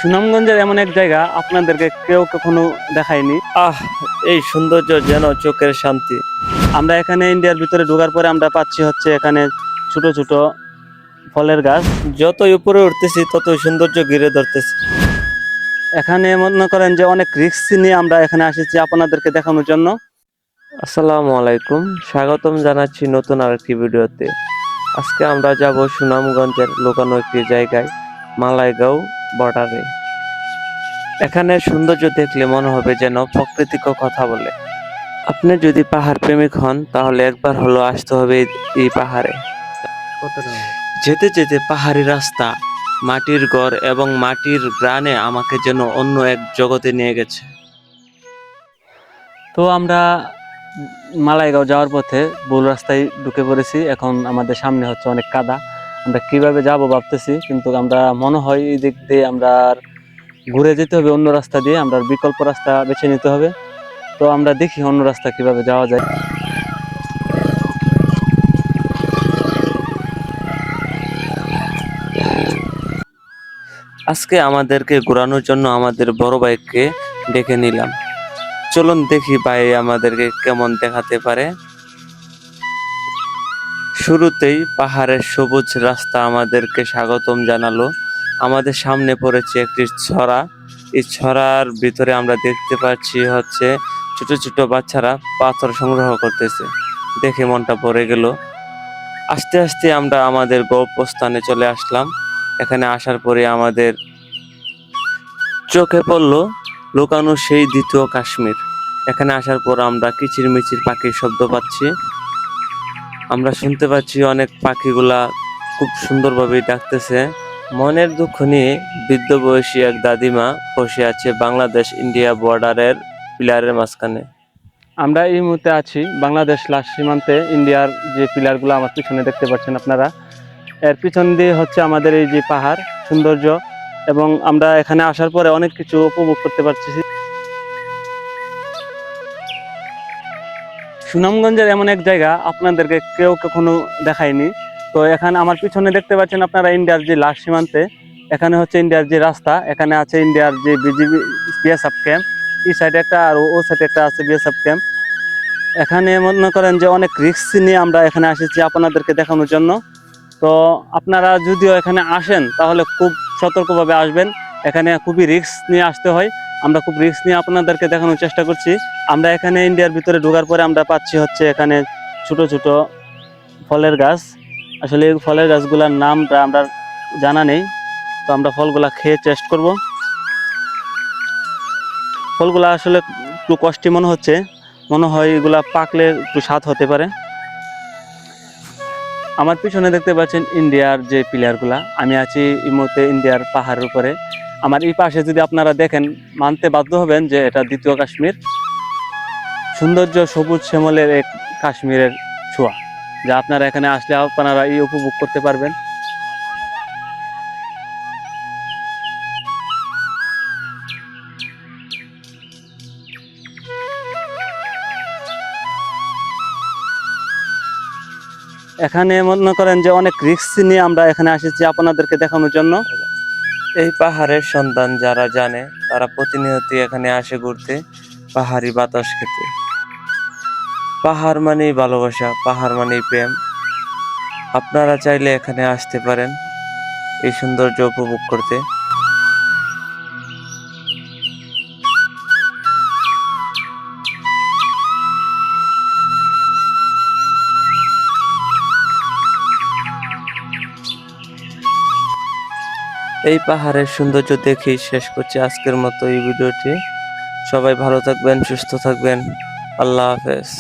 সুনামগঞ্জের এমন এক জায়গা আপনাদেরকে কেউ কখনো দেখায়নি। এই সৌন্দর্য যেন চোখের শান্তি। আমরা এখানে ইন্ডিয়ার ভিতরে ঢোকার পরে আমরা পাচ্ছি হচ্ছে এখানে ছোট ছোট ফলের গাছ। যতই উপরে উঠতেছি ততই সৌন্দর্য ঘিরে ধরতেছি। এখানে মনে করেন যে অনেক রিস্ক নিয়ে আমরা এখানে এসেছি আপনাদেরকে দেখানোর জন্য। আসসালামু আলাইকুম, স্বাগতম জানাচ্ছি নতুন আরেকটি ভিডিওতে। আজকে আমরা যাব সুনামগঞ্জের লুকানো একটি জায়গায়, মালাইগাঁও বর্ডারে। এখানে সৌন্দর্য দেখলে মনে হবে যেন প্রকৃতিক কথা বলে। আপনি যদি পাহাড় প্রেমিক হন তাহলে একবার হলো আসতে হবে এই পাহাড়ে। যেতে যেতে পাহাড়ি রাস্তা, মাটির ঘর এবং মাটির গ্রানে আমাকে যেন অন্য এক জগতে নিয়ে গেছে। তো আমরা মালাইগাঁও যাওয়ার পথে ভুল রাস্তায় ঢুকে পড়েছি। এখন আমাদের সামনে হচ্ছে অনেক কাদা। আমরা কিভাবে যাব ভাবতেছি, কিন্তু আমরা মনে হয় এই দিক দিয়ে আমরা ঘুরে যেতে হবে, অন্য রাস্তা দিয়ে আমরা বিকল্প রাস্তা বেছে নিতে হবে। তো আমরা দেখি অন্য রাস্তা কিভাবে যাওয়া যায়। আজকে আমাদেরকে ঘোরানোর জন্য আমাদের বড় ভাইকে ডেকে নিলাম। চলুন দেখি ভাই আমাদেরকে কেমন দেখাতে পারে। শুরুতেই পাহাড়ের সবুজ রাস্তা আমাদেরকে স্বাগতম জানালো। আমাদের সামনে পড়েছে একটি ছড়া। এই ছড়ার ভিতরে আমরা দেখতে পাচ্ছি হচ্ছে ছোট ছোট বাচ্চারা পাথর সংগ্রহ করতেছে। দেখে মনটা ভরে গেল। আস্তে আস্তে আমরা আমাদের গন্তব্যস্থানে চলে আসলাম। এখানে আসার পরে আমাদের চোখে পড়লো লুকানো সেই দ্বিতীয় কাশ্মীর। এখানে আসার পর আমরা কিচিরমিচির পাখির শব্দ পাচ্ছি। আমরা শুনতে পাচ্ছি অনেক পাখিগুলা খুব সুন্দরভাবে ডাকতেছে। মনের দুঃখ নিয়ে বৃদ্ধ বয়সী এক দাদিমা বসে আছে বাংলাদেশ ইন্ডিয়া বর্ডারের পিলারের মাঝখানে। আমরা এই মুহূর্তে আছি বাংলাদেশ লাস্ট সীমান্তে। ইন্ডিয়ার যে পিলারগুলো আমার পিছনে দেখতে পাচ্ছেন আপনারা, এর পিছন দিয়ে হচ্ছে আমাদের এই যে পাহাড় সৌন্দর্য, এবং আমরা এখানে আসার পরে অনেক কিছু উপভোগ করতে পারছি। সুনামগঞ্জের এমন এক জায়গা আপনাদেরকে কেউ কখনো দেখায়নি। তো এখানে আমার পিছনে দেখতে পাচ্ছেন আপনারা ইন্ডিয়ার যে লাস্ট সীমান্তে, এখানে হচ্ছে ইন্ডিয়ার যে রাস্তা, এখানে আছে ইন্ডিয়ার যে বিজিবি বিএসএফ ক্যাম্প। এই সাইডে একটা আর ও সাইডে একটা আছে বিএসএফ ক্যাম্প। এখানে মনে করেন যে অনেক রিস্ক নিয়ে আমরা এখানে এসেছি আপনাদেরকে দেখানোর জন্য। তো আপনারা যদিও এখানে আসেন তাহলে খুব সতর্কভাবে আসবেন। এখানে খুবই রিস্ক নিয়ে আসতে হয়। আমরা খুব রিস্ক নিয়ে আপনাদেরকে দেখানোর চেষ্টা করছি। আমরা এখানে ইন্ডিয়ার ভিতরে ঢোকার পরে আমরা পাচ্ছি হচ্ছে এখানে ছোট ছোট ফলের গাছ। আসলে এই ফলের গাছগুলোর নামটা আমরা জানা নেই। তো আমরা ফলগুলা খেয়ে টেস্ট করব। ফলগুলা আসলে একটু কষ্টি মনে হচ্ছে, মনে হয় এগুলা পাকলে একটু স্বাদ হতে পারে। আমার পিছনে দেখতে পাচ্ছেন ইন্ডিয়ার যে পিলারগুলা। আমি আছি এই মুহূর্তে ইন্ডিয়ার পাহাড়ের উপরে। আমার এই পাশে যদি আপনারা দেখেন মানতে বাধ্য হবেন যে এটা দ্বিতীয় কাশ্মীর। সৌন্দর্য সবুজ শ্যামলের এক কাশ্মীরের ছোঁয়া, যা আপনারা এখানে আসলে আপনারা এই উপভোগ করতে পারবেন। এখানে মনে করেন যে অনেক রিস্ক নিয়ে আমরা এখানে এসেছি আপনাদেরকে দেখানোর জন্য। এই পাহাড়ের সন্ধান যারা জানে তারা প্রতিনিয়তই এখানে আসে ঘুরতে, পাহাড়ি বাতাস খেতে। পাহাড় মানেই ভালোবাসা, পাহাড় মানেই প্রেম। আপনারা চাইলে এখানে আসতে পারেন এই সৌন্দর্য উপভোগ করতে। এই পাহাড়ের সৌন্দর্য দেখেই শেষ করছি আজকের মতো এই ভিডিওটি। সবাই ভালো থাকবেন, সুস্থ থাকবেন। আল্লাহ হাফেজ।